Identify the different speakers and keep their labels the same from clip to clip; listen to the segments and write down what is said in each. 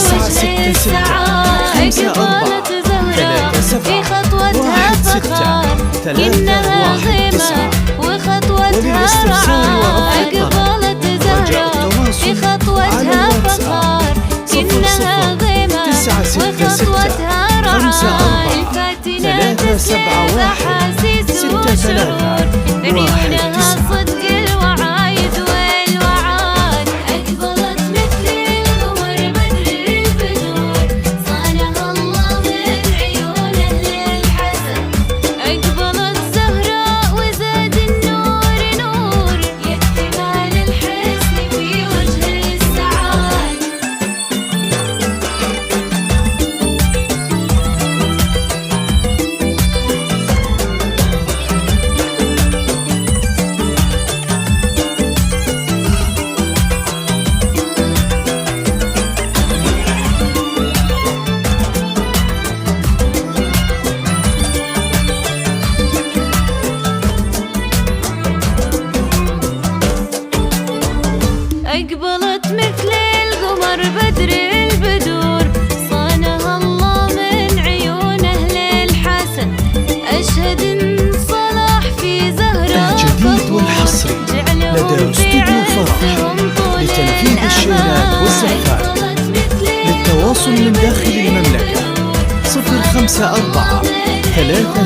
Speaker 1: 9 6 6 5 4 3 7 1 6 3 1 9.
Speaker 2: وللاستفسار ورفع الطلب
Speaker 1: رجاء التواصل على الواتساب 00 9 6 6 5 4 3 7 1 6 3 1 9.
Speaker 2: أقبلت مثل القمر بدر البدور صانها الله من عيون أهل الحسن أشهد إن صلاح في زهرة
Speaker 1: الجديد والحصري لدى استوديو فرح لتنفيذ الشيلات والزفات. للتواصل من داخل المملكة 054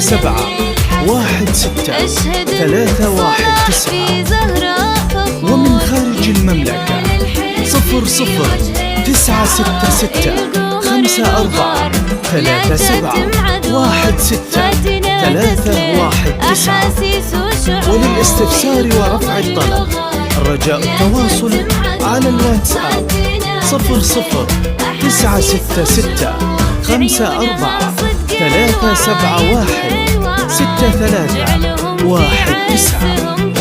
Speaker 1: 37 16 319. ومن خارج المملكة 00 9 6 6 5 4 3 7 1 6 3 1 9. وللاستفسار ورفع الطلب رجاء التواصل على الواتساب 00 9 6 6 5 4 3 7 1 6 3 1 9.